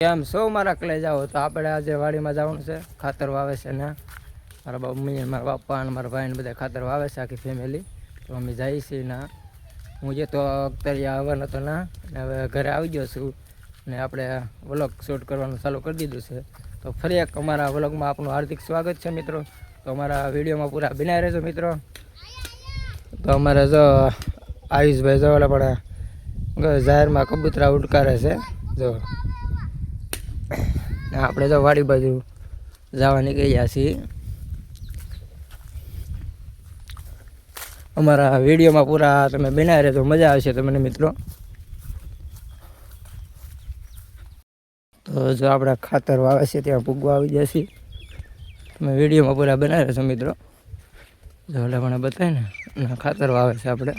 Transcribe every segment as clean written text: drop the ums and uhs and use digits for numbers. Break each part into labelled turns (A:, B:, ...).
A: કેમ છો મારા કલેજાઓ? તો આપણે આજે વાડીમાં જવાનું છે, ખાતર વાવે છે ને મારા મમ્મી, મારા પપ્પા અને મારા ભાઈને બધા ખાતર વાવે છે, આખી ફેમિલી. તો અમે જઈએ છીએ ના, હું જે તો અત્યારે આવવાનો હતો ના, અને હવે ઘરે આવી ગયો છું ને આપણે વ્લોગ શૂટ કરવાનું ચાલુ કરી દીધું છે. તો ફરી એક અમારા વ્લોગમાં આપનું હાર્દિક સ્વાગત છે મિત્રો. તો અમારા વિડીયોમાં પૂરા બિના રહેજો મિત્રો. તો અમારે જો આયુષભાઈ જો ઓલા પણ જાહેરમાં કબૂતરા ઉડકારે છે જો. આપણે તો વાડી બાજુ જવા નીકળી ગયા છીએ. અમારા વિડીયોમાં પૂરા તમે બના રહેજો, મજા આવશે તમને મિત્રો. તો જો આપણે ખાતર વાવે છે ત્યાં પૂગવા આવી જશે. તમે વિડીયોમાં પૂરા બનાવી રહેશો મિત્રો. જો એટલે મને બતાવે ને ખાતર વાવે છે, આપણે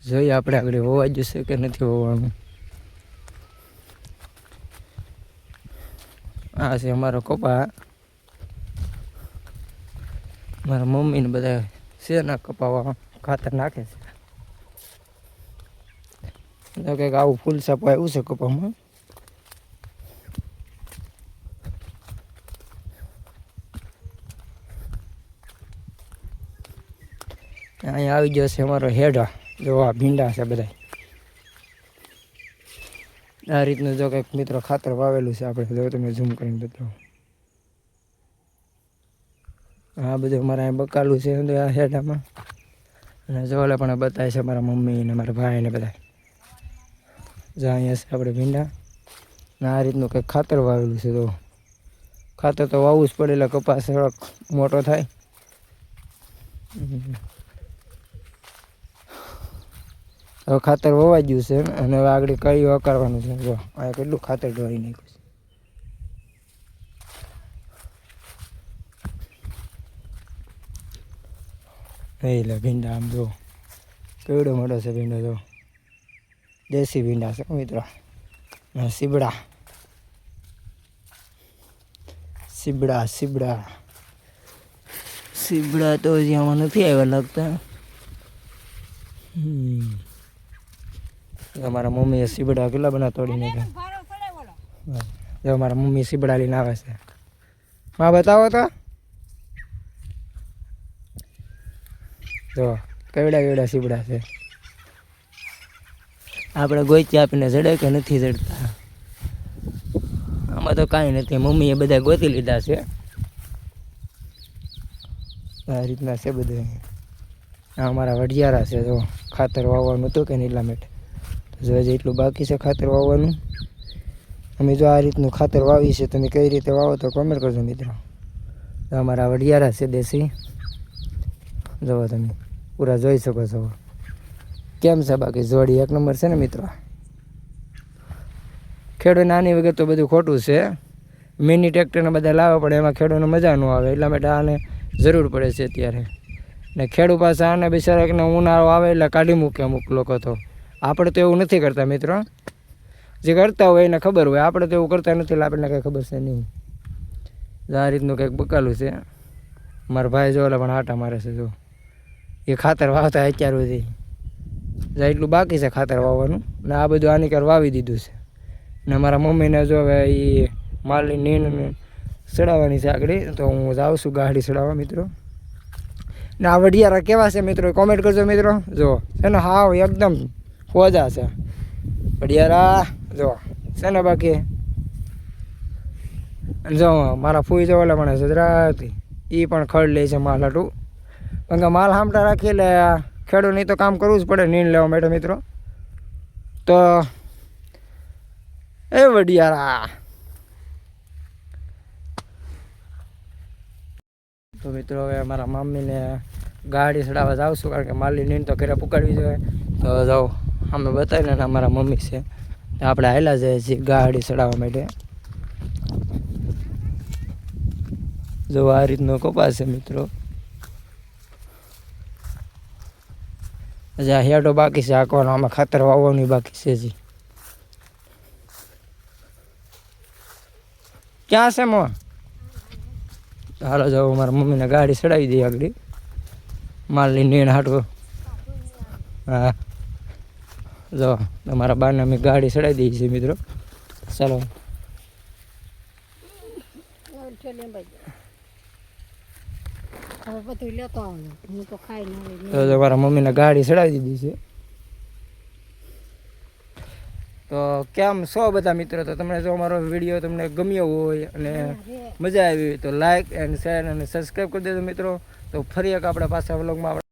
A: જોઈએ આપણે આગળ હોવા જશે કે નથી હોવાનું. આ છે અમારો કપા. મારા મમ્મીને બધા શેરના કપાવા ખાતર નાખે છે. કંઈક આવું ફૂલ સાપ આવ્યું છે કપામાં. અહીંયા આવી ગયો છે અમારો હેડા. જો આ ભીંડા છે બધા. આ રીતનું જો કંઈક મિત્રો ખાતર વાવેલું છે આપણે. જો તમે ઝૂમ કરીને બતાવો. આ બધું અમારા અહીં બકાલું છે આ હેડામાં. અને જોલે પણ બતાવે છે મારા મમ્મી ને મારા ભાઈ ને બધા. જો અહીંયા છે આપણે ભીંડા. ને આ રીતનું કંઈક ખાતર વાવેલું છે. તો ખાતર તો વાવવું જ પડે એટલે કપાસ થોડોક મોટો થાય. હવે ખાતર વવાઈ ગયું છે અને હવે આગળ કઈ વકારવાનું છે. જો અહીંયા કેટલું ખાતર ઢોળી નાખ્યું છે. એટલે ભીંડા આમ જો કેવડો મોટો છે ભીંડો. જો દેશી ભીંડા છે મિત્રો. સીબડા સીબડા સીબડા સીબડા તો હજી આમાં નથી આવ્યા લાગતા. મારા મમ્મીએ સીબડા કેટલા બના તોડી નાખ્યા. જો મારા મમ્મી સીબડા લઈને આવે છે. માં બતાવો તો. જો કેવડા કેવડા સીબડા છે. આપણે ગોચી આપીને જડે કે નથી જડતા આમાં તો કાંઈ નથી. મમ્મીએ બધા ગોતી લીધા છે. આ રીતના છે બધું. આ અમારા વઢિયારા છે. જો ખાતર વાવવાનું હતું કે એટલા માટે જો હજી એટલું બાકી છે ખાતર વાવવાનું. અમે જો આ રીતનું ખાતર વાવી છે, તમે કઈ રીતે વાવો તો કોમેન્ટ કરજો મિત્રો. અમારા વઢિયારા છે દેશી. જુઓ તમે પૂરા જોઈ શકો છો. કેમ છે બાકી જોડી એક નંબર છે ને મિત્રો. ખેડૂત નાની વગર તો બધું ખોટું છે. મિની ટ્રેક્ટરને બધા લાવવા પડે, એમાં ખેડૂતને મજા ન આવે. એટલા માટે આને જરૂર પડે છે અત્યારે. ને ખેડૂત પાસે આને બિચારાને ઉનાળો આવે એટલે કાઢી મૂકે અમુક લોકો. તો આપણે તો એવું નથી કરતા મિત્રો. જે કરતા હોય એને ખબર હોય. આપણે તો એવું કરતા નથી એટલે આપણને કંઈ ખબર છે નહીં. આ રીતનું કંઈક બકાલું છે. મારા ભાઈ જો પણ આટા મારે છે. જો એ ખાતર વાવતા અત્યાર સુધી એટલું બાકી છે ખાતર વાવવાનું. ને આ બધું આની કર વાવી દીધું છે. ને મારા મમ્મીને જો હવે એ માલની નીણ ચડાવવાની છે આગળ. તો હું જાઉં છું ગાડી ચડાવવા મિત્રો. ને આ વઢિયારા કેવા છે મિત્રો કોમેન્ટ કરજો મિત્રો. જો છે ને હાવ એકદમ ખોજા છે વઢિયારા. જો છે ને બાકી જો મારા ફૂઈ જો ઓલા પણ સજરાતી એ પણ ખડ લે છે માલ હાટું. કારણ કે માલ હામટા રાખી એટલે ખેડૂતની તો કામ કરવું જ પડે નીણ લેવા માટે મિત્રો. તો એ વઢિયારા. તો મિત્રો હવે મારા મમ્મીને ગાડી ચડાવવા જાઉં છું. કારણ કે માલની નીણ તો ઘરે પુકાડવી જોઈએ. તો જાઓ અમે બતાવીને અમારા મમ્મી છે આપણે હાલ્યા જઈએ છીએ ગાડી ચડાવવા માટે. જો આ રીતનો કપાસ છે મિત્રો. હજી આ હેડો બાકી છે આંકવાનો. આમાં ખાતર વાવવાનું બાકી છે હજી. ક્યાં છે મો? હાલો જાઓ મારા મમ્મીને ગાડી ચડાવી દઈએ આગળ માલની નીણ હાટવું. હા જો તમારા બાને અમે ગાડી ચડાવી દઈએ છીએ મિત્રો. ચાલો
B: હોલસેલ એમ હવે બધું લેતો આવજો હું તો ખાઈ નહીં
A: તો મારા મમ્મીને ગાડી ચડાવી દીધી છે. તો કેમ છો બધા મિત્રો? તો તમને જો અમારો વિડીયો તમને ગમ્યો હોય અને મજા આવી હોય તો લાઇક એન્ડ શેર અને સબસ્ક્રાઈબ કરી દેજો મિત્રો. તો ફરી એક આપણે પાછા વ્લોગમાં